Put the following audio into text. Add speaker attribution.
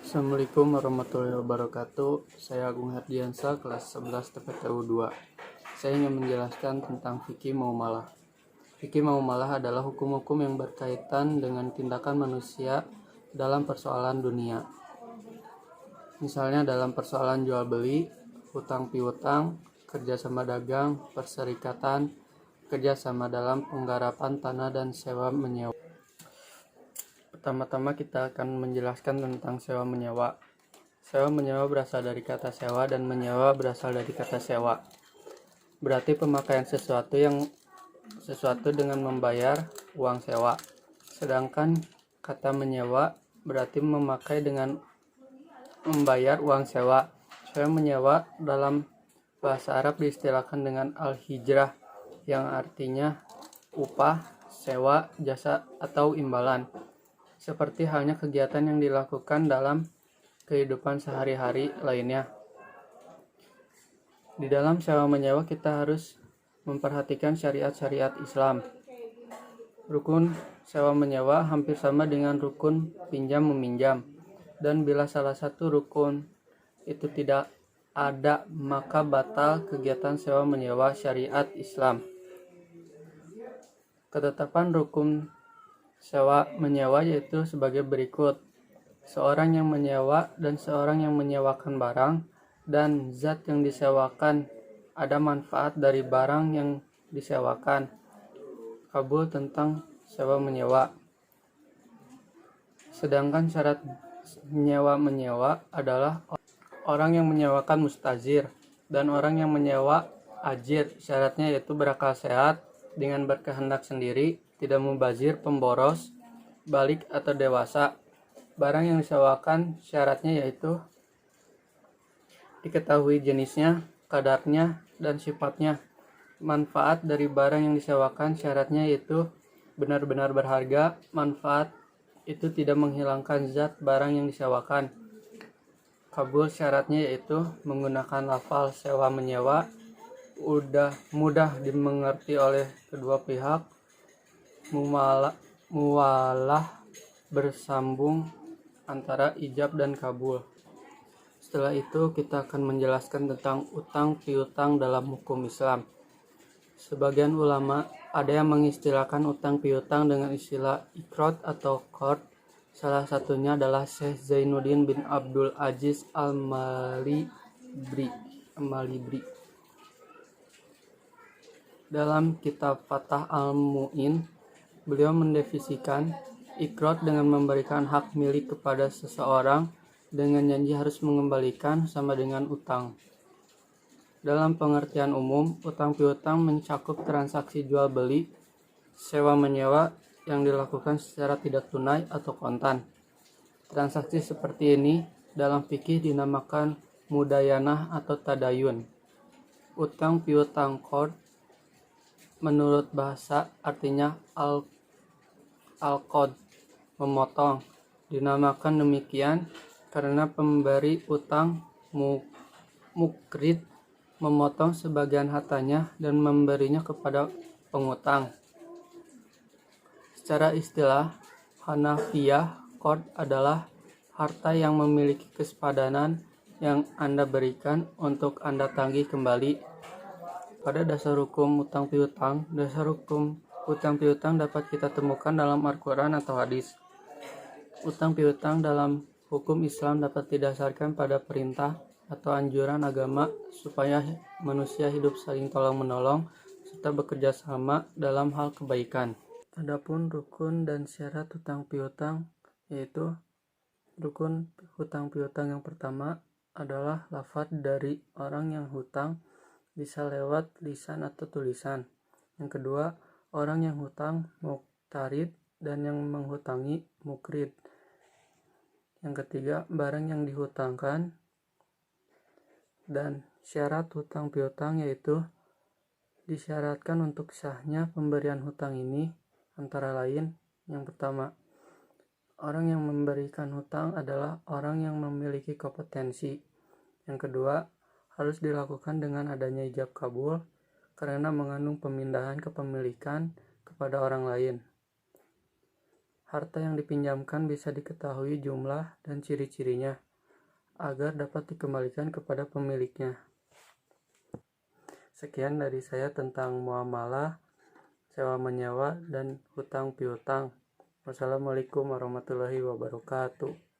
Speaker 1: Assalamualaikum warahmatullahi wabarakatuh. Saya Agung Herdiansa, kelas 11 TPTU 2. Saya ingin menjelaskan tentang fikih muamalah. Fikih muamalah adalah hukum-hukum yang berkaitan dengan tindakan manusia dalam persoalan dunia. Misalnya dalam persoalan jual beli, hutang piutang, kerjasama dagang, perserikatan, kerjasama dalam penggarapan tanah dan sewa menyewa. Pertama-tama kita akan menjelaskan tentang sewa menyewa. Sewa menyewa berasal dari kata sewa dan menyewa berasal dari kata sewa. Berarti pemakaian sesuatu dengan membayar uang sewa. Sedangkan kata menyewa berarti memakai dengan membayar uang sewa. Sewa menyewa dalam bahasa Arab diistilahkan dengan al-hijrah yang artinya upah, sewa, jasa atau imbalan. Seperti halnya kegiatan yang dilakukan dalam kehidupan sehari-hari lainnya. Di dalam sewa menyewa kita harus memperhatikan syariat-syariat Islam. Rukun sewa menyewa hampir sama dengan rukun pinjam meminjam. Dan bila salah satu rukun itu tidak ada, maka batal kegiatan sewa menyewa syariat Islam. Ketetapan rukun sewa menyewa yaitu sebagai berikut. Seorang yang menyewa dan seorang yang menyewakan barang dan zat yang disewakan ada manfaat dari barang yang disewakan. Kabul tentang sewa menyewa. Sedangkan syarat nyewa menyewa adalah orang yang menyewakan mustajir dan orang yang menyewa ajir. Syaratnya yaitu berakal sehat, dengan berkehendak sendiri, tidak mubazir, pemboros, balik atau dewasa. Barang yang disewakan syaratnya yaitu diketahui jenisnya, kadarnya, dan sifatnya. Manfaat dari barang yang disewakan syaratnya yaitu benar-benar berharga. Manfaat itu tidak menghilangkan zat barang yang disewakan. Kabul syaratnya yaitu menggunakan lafal sewa menyewa, mudah dimengerti oleh kedua pihak, muwalah bersambung antara ijab dan kabul. Setelah itu kita akan menjelaskan tentang utang piutang dalam hukum Islam. Sebagian ulama ada yang mengistilahkan utang piutang dengan istilah ikrot atau qard. Salah satunya adalah Syekh Zainuddin bin Abdul Aziz Al-Malibri. Dalam kitab Fathah Al-Mu'in, beliau mendefinisikan ikrot dengan memberikan hak milik kepada seseorang dengan janji harus mengembalikan, sama dengan utang. Dalam pengertian umum, utang piutang mencakup transaksi jual beli, sewa menyewa yang dilakukan secara tidak tunai atau kontan. Transaksi seperti ini dalam fikih dinamakan mudayanah atau tadayun. Utang piutang qard menurut bahasa artinya al-qad, memotong. Dinamakan demikian karena pemberi utang mukrid memotong sebagian hartanya dan memberinya kepada pengutang. Secara istilah Hanafiyah, qard adalah harta yang memiliki kesepadanan yang Anda berikan untuk Anda tagih kembali. Pada dasar hukum utang piutang, dasar hukum utang piutang dapat kita temukan dalam Al-Quran atau hadis. Utang piutang dalam hukum Islam dapat didasarkan pada perintah atau anjuran agama supaya manusia hidup saling tolong-menolong serta bekerja sama dalam hal kebaikan. Adapun rukun dan syarat hutang piutang, yaitu rukun hutang piutang yang pertama adalah lafadz dari orang yang hutang, bisa lewat lisan atau tulisan. Yang kedua, orang yang hutang muqtarid dan yang menghutangi mukrid. Yang ketiga, barang yang dihutangkan. Dan syarat hutang piutang yaitu disyaratkan untuk sahnya pemberian hutang ini antara lain, yang pertama, orang yang memberikan hutang adalah orang yang memiliki kompetensi. Yang kedua, harus dilakukan dengan adanya ijab kabul karena mengandung pemindahan kepemilikan kepada orang lain. Harta yang dipinjamkan bisa diketahui jumlah dan ciri-cirinya agar dapat dikembalikan kepada pemiliknya. Sekian dari saya tentang muamalah, sewa menyewa, dan hutang piutang. Wassalamualaikum warahmatullahi wabarakatuh.